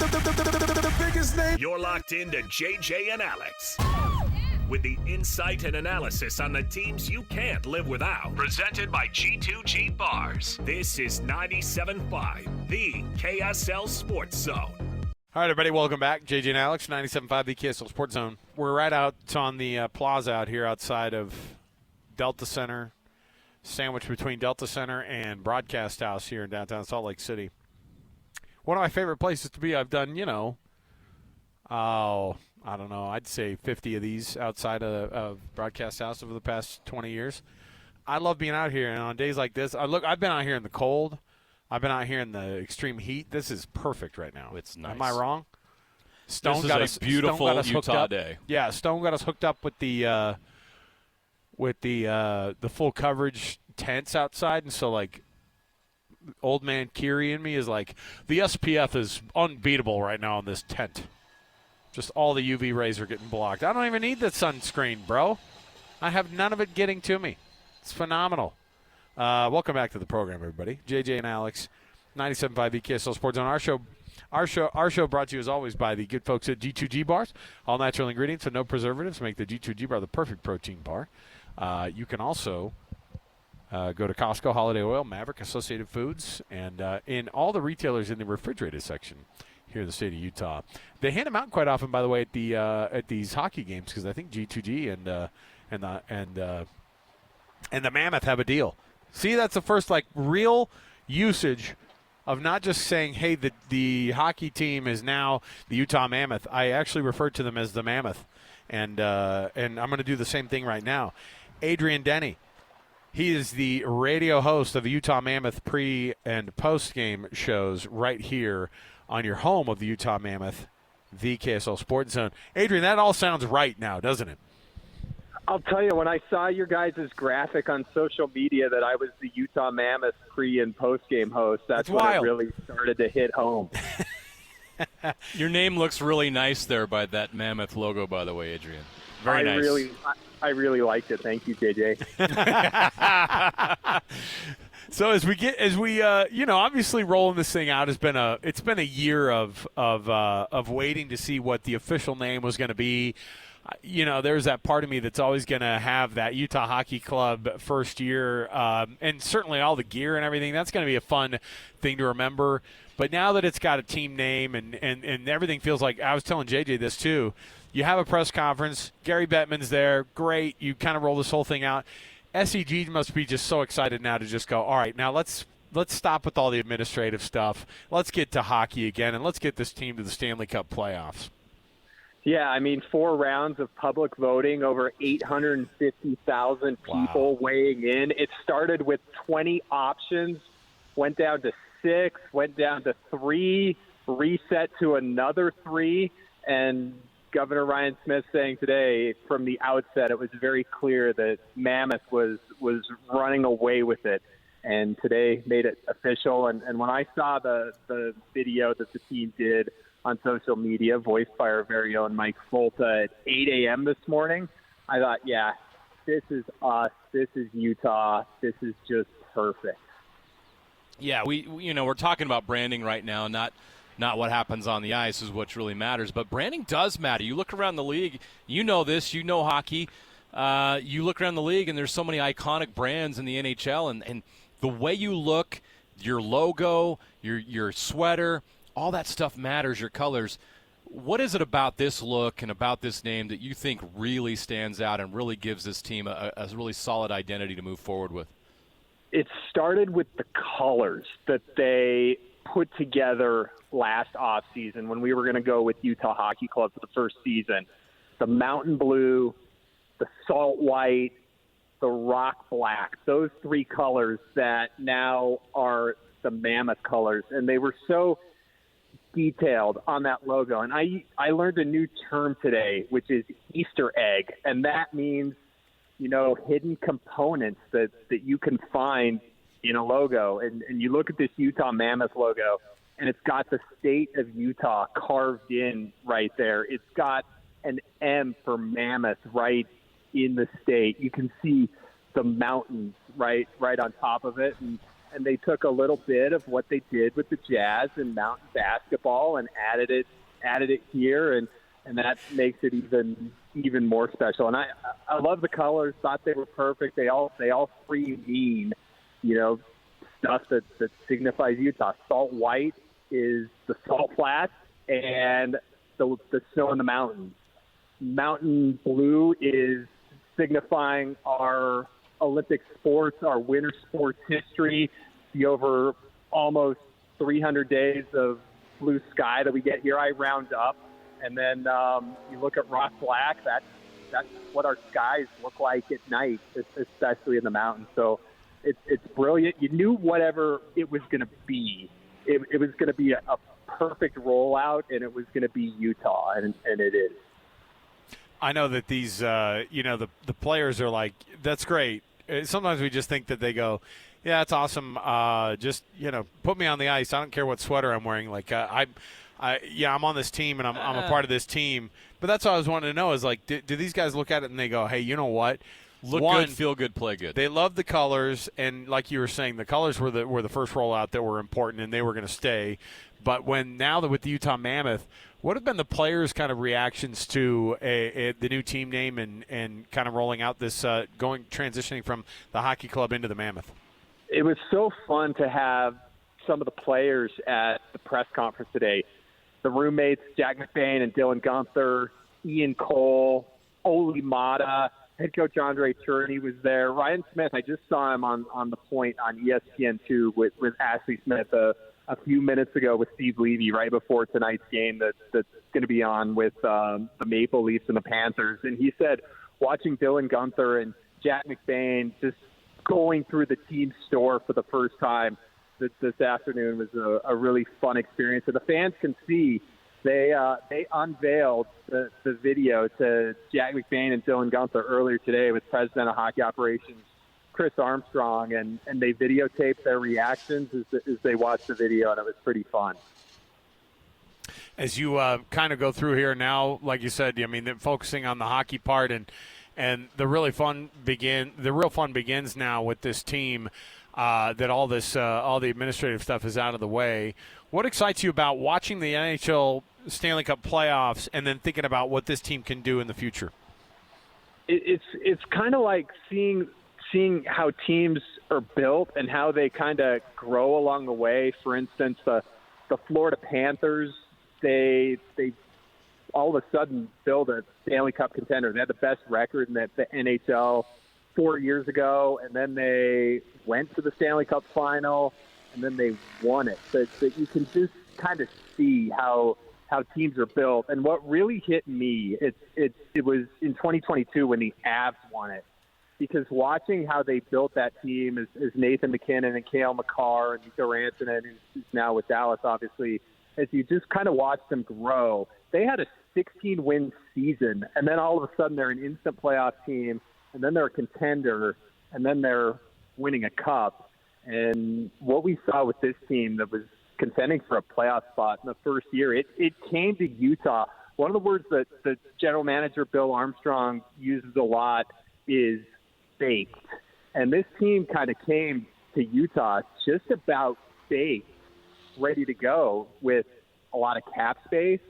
The biggest name. You're locked into JJ and Alex. With the insight and analysis on the teams you can't live without. Presented by G2G Bars. This is 97.5, the KSL Sports Zone. All right, everybody, welcome back. JJ and Alex, 97.5, the KSL Sports Zone. We're right out on the plaza out here outside of Delta Center, sandwiched between Delta Center and Broadcast House here in downtown Salt Lake City. One of my favorite places to be. I've done, I don't know, I'd say 50 of these outside of Broadcast House over the past 20 years. I love being out here, and on days like this, I've been out here in the cold. I've been out here in the extreme heat. This is perfect right now. It's nice. Am I wrong? This is a beautiful Utah day. Yeah, Stone got us hooked up with the full coverage tents outside, and so like old man Kiri and me is like, the SPF is unbeatable right now in this tent. Just all the UV rays are getting blocked. I don't even need the sunscreen, bro. I have none of it getting to me. It's phenomenal. Welcome back to the program, everybody. JJ and Alex, 97.5 KSL Sports Zone. Our show brought to you, as always, by the good folks at G2G Bars. All natural ingredients and no preservatives make the G2G Bar the perfect protein bar. You can also go to Costco, Holiday Oil, Maverick, Associated Foods, and in all the retailers in the refrigerated section here in the state of Utah. They hand them out quite often, by the way, at these hockey games, because I think G2G and the Mammoth have a deal. See, that's the first real usage of not just saying, hey, the hockey team is now the Utah Mammoth. I actually refer to them as the Mammoth, and I'm going to do the same thing right now. Adrian Denny, he is the radio host of the Utah Mammoth pre- and post-game shows right here on your home of the Utah Mammoth, the KSL Sports Zone. Adrian, that all sounds right now, doesn't it? I'll tell you, when I saw your guys' graphic on social media that I was the Utah Mammoth pre- and post-game host, that's when it really started to hit home. Your name looks really nice there by that Mammoth logo, by the way, Adrian. Very nice. I really liked it. Thank you, JJ. So as we obviously rolling this thing out, it's been a year of waiting to see what the official name was going to be. There's that part of me that's always going to have that Utah Hockey Club first year, and certainly all the gear and everything. That's going to be a fun thing to remember. But now that it's got a team name and everything feels like, I was telling JJ this too, you have a press conference, Gary Bettman's there, great, you kind of roll this whole thing out. SEG must be just so excited now to just go, all right, now let's stop with all the administrative stuff. Let's get to hockey again, and let's get this team to the Stanley Cup playoffs. Yeah, 4 rounds of public voting, over 850,000 people weighing in. It started with 20 options, went down to 6, went down to 3, reset to another 3, and Governor Ryan Smith saying today from the outset it was very clear that Mammoth was running away with it, and today made it official. And when I saw the video that the team did on social media, voiced by our very own Mike Folta at 8 a.m. this morning, I thought, yeah, this is us. This is Utah. This is just perfect. Yeah, we're talking about branding right now, not what happens on the ice is what really matters. But branding does matter. You look around the league, you know this, you know hockey. You look around the league, and there's so many iconic brands in the NHL, and the way you look, your logo, your sweater, all that stuff matters, your colors. What is it about this look and about this name that you think really stands out and really gives this team a really solid identity to move forward with? It started with the colors that they put together last offseason when we were going to go with Utah Hockey Club for the first season. The mountain blue, the salt white, the rock black, those 3 colors that now are the Mammoth colors. And they were so detailed on that logo. And I learned a new term today, which is Easter egg. And that means, hidden components that you can find in a logo. And you look at this Utah Mammoth logo, and it's got the state of Utah carved in right there. It's got an M for Mammoth right in the state. You can see the mountains right on top of it. And and they took a little bit of what they did with the Jazz and mountain basketball and added it here, and that makes it even more special. And I love the colors. Thought they were perfect. They all three mean, stuff that signifies Utah. Salt white is the salt flats and the snow in the mountains. Mountain blue is signifying our Olympic sports, our winter sports history, the over almost 300 days of blue sky that we get here. I round up. And then you look at rock black, that's what our skies look like at night, especially in the mountains. So it's brilliant. You knew whatever it was going to be. It was going to be a perfect rollout, and it was going to be Utah, and it is. I know that these, the players are like, that's great. Sometimes we just think that they go, yeah, that's awesome. Just, put me on the ice. I don't care what sweater I'm wearing. Like, I'm on this team, and I'm a part of this team. But that's what I was wanting to know is, like, do these guys look at it and they go, hey, you know what? Look good, feel good, play good. They love the colors, and like you were saying, the colors were the first rollout that were important, and they were going to stay. But now that with the Utah Mammoth, what have been the players' kind of reactions to the new team name and kind of rolling out this transitioning from the hockey club into the Mammoth? It was so fun to have some of the players at the press conference today. The roommates, Jack McBain and Dylan Gunther, Ian Cole, Oli Mata, head coach Andre Cherney was there. Ryan Smith, I just saw him on the point on ESPN2 with Ashley Smith a few minutes ago with Steve Levy right before tonight's game that's going to be on with the Maple Leafs and the Panthers. And he said watching Dylan Gunther and Jack McBain just going through the team store for the first time this afternoon was a really fun experience. And the fans can see they unveiled the video to Jack McBain and Dylan Gunther earlier today with President of Hockey Operations Chris Armstrong, and they videotaped their reactions as they watched the video, and it was pretty fun. As you kind of go through here now, like you said, I mean, focusing on the hockey part and the real fun begins now with this team. That all the administrative stuff is out of the way. What excites you about watching the NHL Stanley Cup playoffs and then thinking about what this team can do in the future? It's kind of like seeing how teams are built and how they kind of grow along the way. For instance, the Florida Panthers, they all of a sudden build a Stanley Cup contender. They had the best record in the NHL 4 years ago, and then they went to the Stanley Cup final, and then they won it. So you can just kind of see how teams are built. And what really hit me, it was in 2022 when the Avs won it, because watching how they built that team is Nathan McKinnon and Cale Makar and Mikko Rantanen, who's now with Dallas, obviously, as you just kind of watch them grow. They had a 16-win season, and then all of a sudden they're an instant playoff team, and then they're a contender, and then they're winning a cup. And what we saw with this team that was contending for a playoff spot in the first year, it came to Utah. One of the words that the general manager, Bill Armstrong, uses a lot is baked. And this team kind of came to Utah just about baked, ready to go, with a lot of cap space,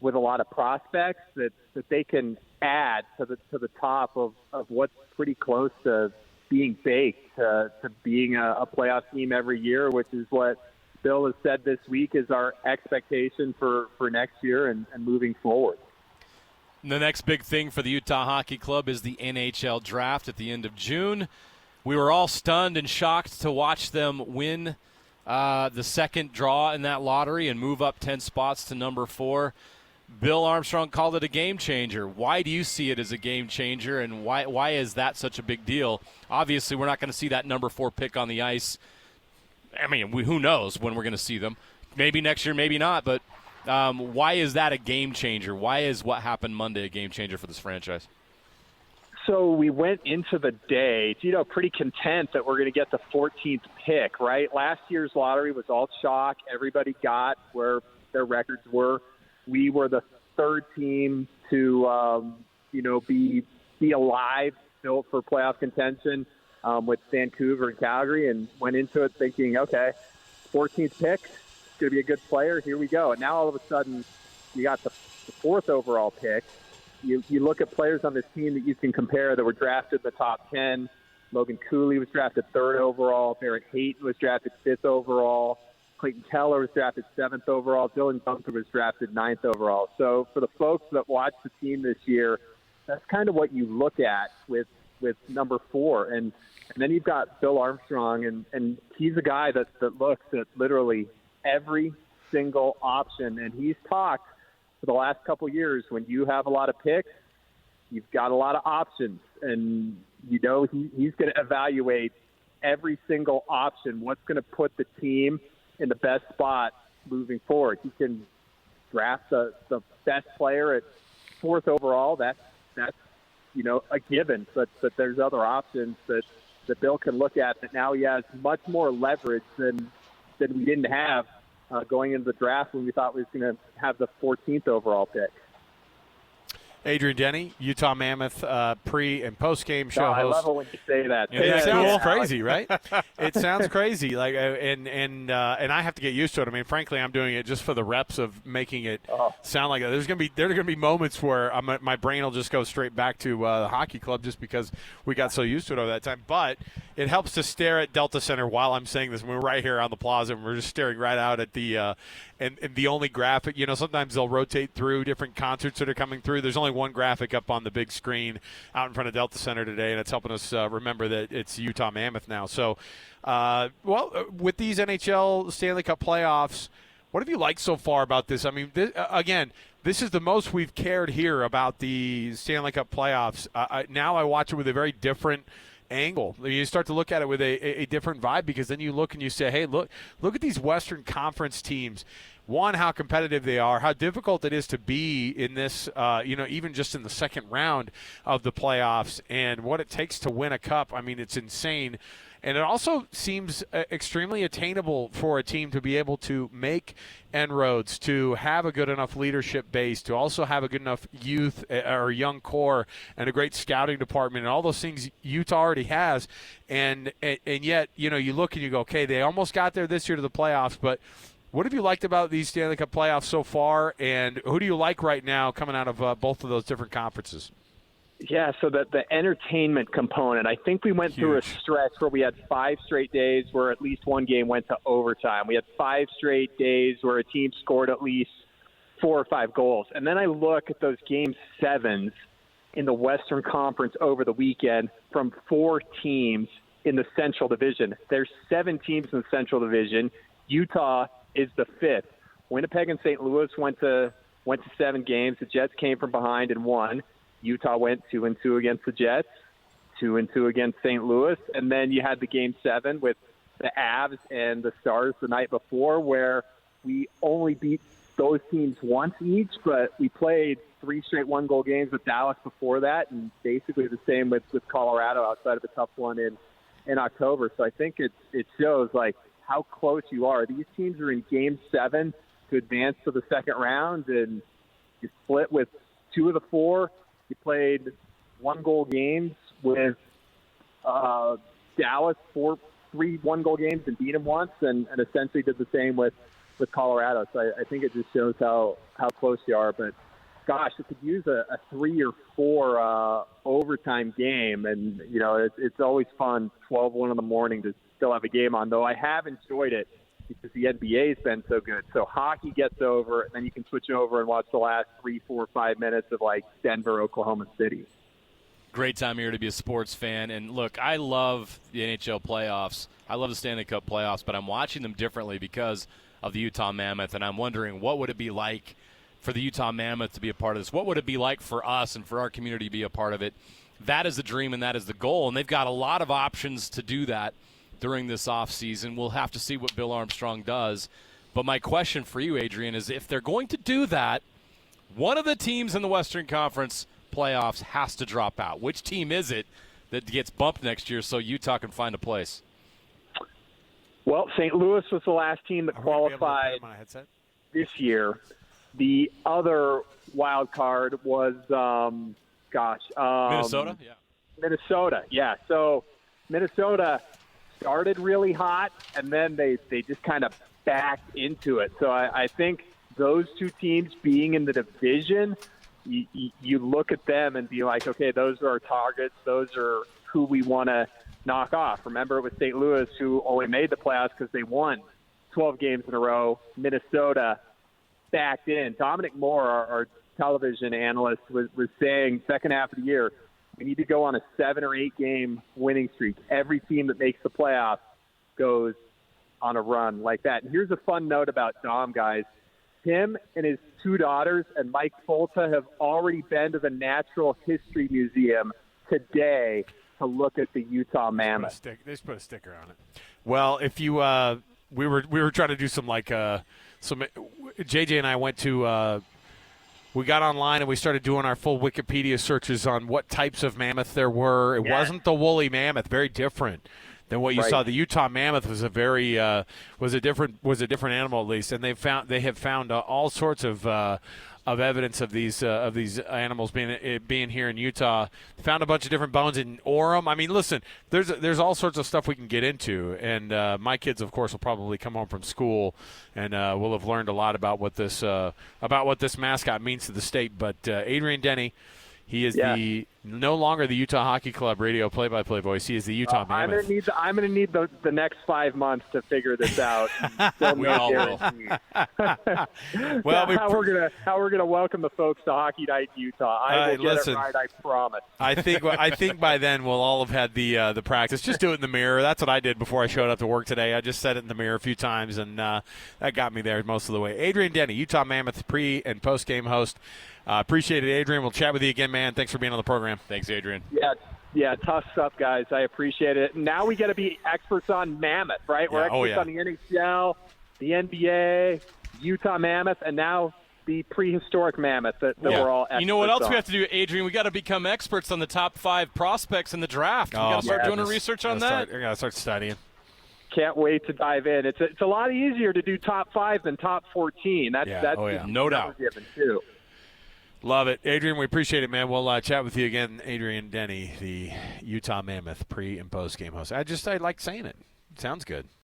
with a lot of prospects that they can add to the top of what's pretty close to being baked, to being a playoff team every year, which is what Bill has said this week is our expectation for next year and moving forward. The next big thing for the Utah Hockey Club is the NHL draft at the end of June. We were all stunned and shocked to watch them win the second draw in that lottery and move up 10 spots to number 4. Bill Armstrong called it a game changer. Why do you see it as a game changer, and why is that such a big deal? Obviously, we're not going to see that number 4 pick on the ice. I mean, who knows when we're going to see them. Maybe next year, maybe not, but why is that a game changer? Why is what happened Monday a game changer for this franchise? So we went into the day, pretty content that we're going to get the 14th pick, right? Last year's lottery was all chalk. Everybody got where their records were. We were the third team to, be alive, built for playoff contention. with Vancouver and Calgary, and went into it thinking, okay, 14th pick, it's going to be a good player. Here we go. And now all of a sudden, you got the 4th overall pick. You look at players on this team that you can compare that were drafted in the top 10. Logan Cooley was drafted 3rd overall. Barrett Hayton was drafted 5th overall. Clayton Keller was drafted 7th overall. Dylan Gunther was drafted 9th overall. So for the folks that watch the team this year, that's kind of what you look at with number 4. And then you've got Bill Armstrong, and he's a guy that looks at literally every single option. And he's talked for the last couple of years, when you have a lot of picks, you've got a lot of options. And, he's going to evaluate every single option, what's going to put the team in the best spot moving forward. He can draft the best player at 4th overall. That's a given. But there's other options that Bill can look at that now he has much more leverage than we didn't have going into the draft when we thought we was going to have the 14th overall pick. Adrian Denny, Utah Mammoth pre- and post-game show host. I love it when you say that. It sounds crazy, right? It sounds crazy. And I have to get used to it. I mean, frankly, I'm doing it just for the reps of making it sound like that. There are going to be moments where my brain will just go straight back to the hockey club just because we got so used to it over that time. But it helps to stare at Delta Center while I'm saying this. We're right here on the plaza, and we're just staring right out at the and the only graphic. Sometimes they'll rotate through different concerts that are coming through. There's only one graphic up on the big screen out in front of Delta Center today, and it's helping us remember that it's Utah Mammoth now. So, with these NHL Stanley Cup playoffs, what have you liked so far about this? I mean, this is the most we've cared here about the Stanley Cup playoffs. Now I watch it with a very different angle. You start to look at it with a different vibe, because then you look and you say, hey, look at these Western Conference teams. One, how competitive they are, how difficult it is to be in this, even just in the second round of the playoffs, and what it takes to win a cup. I mean, it's insane. And it also seems extremely attainable for a team to be able to make inroads, to have a good enough leadership base, to also have a good enough youth or young core and a great scouting department, and all those things Utah already has. And yet, you look and you go, okay, they almost got there this year to the playoffs, but what have you liked about these Stanley Cup playoffs so far, and who do you like right now coming out of both of those different conferences? Yeah, so the entertainment component, I think we went through a stretch where we had 5 straight days where at least one game went to overtime. We had 5 straight days where a team scored at least 4 or 5 goals. And then I look at those Game 7s in the Western Conference over the weekend from 4 teams in the Central Division. There's 7 teams in the Central Division. Utah is the 5th. Winnipeg and St. Louis went to 7 games. The Jets came from behind and won. Utah went 2-2 against the Jets, 2-2 against St. Louis, and then you had the Game 7 with the Avs and the Stars the night before, where we only beat those teams once each, but we played 3 straight 1-goal games with Dallas before that, and basically the same with Colorado outside of a tough one in October. So I think it shows like how close you are. These teams are in Game 7 to advance to the second round, and you split with 2 of the 4. You played 1-goal games with Dallas, 3 1-goal games, and beat them once, and essentially did the same with Colorado. So I think it just shows how close you are. But gosh, it could use a 3 or 4 overtime game, and it's always fun 12-1 in the morning to still have a game on. Though I have enjoyed it because the NBA's been so good. So hockey gets over, and then you can switch over and watch the last 3, 4, 5 minutes of like Denver, Oklahoma City. Great time here to be a sports fan. And look, I love the NHL playoffs. I love the Stanley Cup playoffs, but I'm watching them differently because of the Utah Mammoth, and I'm wondering what would it be like for the Utah Mammoth to be a part of this? What would it be like for us and for our community to be a part of it? That is the dream and that is the goal, and they've got a lot of options to do that during this offseason. We'll have to see what Bill Armstrong does. But my question for you, Adrian, is if they're going to do that, one of the teams in the Western Conference playoffs has to drop out. Which team is it that gets bumped next year so Utah can find a place? Well, St. Louis was the last team that qualified this year. The other wild card was, Minnesota? Yeah. Minnesota, yeah. So Minnesota started really hot, and then they just kind of backed into it. So I think those two teams being in the division, you look at them and be like, okay, those are our targets. Those are who we want to knock off. Remember, it was St. Louis who only made the playoffs because they won 12 games in a row. Minnesota backed in. Dominic Moore, our television analyst, was saying second half of the year, we need to go on a 7 or 8 game winning streak. Every team that makes the playoffs goes on a run like that. And here's a fun note about Dom, guys. Him and his 2 daughters and Mike Folta have already been to the Natural History Museum today to look at the Utah Mammoth. They just put a sticker on it. Well, if you we were trying to do some JJ and I went to we got online and we started doing our full Wikipedia searches on what types of mammoth there were. It wasn't the woolly mammoth, very different than what you saw. The Utah Mammoth was a very was a different animal, at least, and they have found all sorts of evidence of these animals being here in Utah. Found a bunch of different bones in Orem. I mean, listen, there's all sorts of stuff we can get into, and my kids, of course, will probably come home from school and will have learned a lot about what this mascot means to the state. But Adrian Denny. He is no longer the Utah Hockey Club radio play-by-play voice. He is the Utah Mammoth. I'm going to need the next 5 months to figure this out. We all will. Well, how we're gonna welcome the folks to Hockey Night in Utah. I will get it right, I promise. I think by then we'll all have had the practice. Just do it in the mirror. That's what I did before I showed up to work today. I just said it in the mirror a few times, and that got me there most of the way. Adrian Denny, Utah Mammoth pre- and post-game host. Appreciate it, Adrian. We'll chat with you again, man. Thanks for being on the program. Thanks, Adrian. Yeah, tough stuff, guys. I appreciate it. Now we got to be experts on Mammoth, right? We're experts on the NHL, the NBA, Utah Mammoth, and now the prehistoric Mammoth that we're all experts on. You know what else we have to do, Adrian? We got to become experts on the top 5 prospects in the draft. We got to start doing research on that. I got to start studying. Can't wait to dive in. It's a lot easier to do top 5 than top 14. That's no doubt. Given too. Love it. Adrian, we appreciate it, man. We'll chat with you again. Adrian Denny, the Utah Mammoth pre- and post-game host. I like saying it. It sounds good.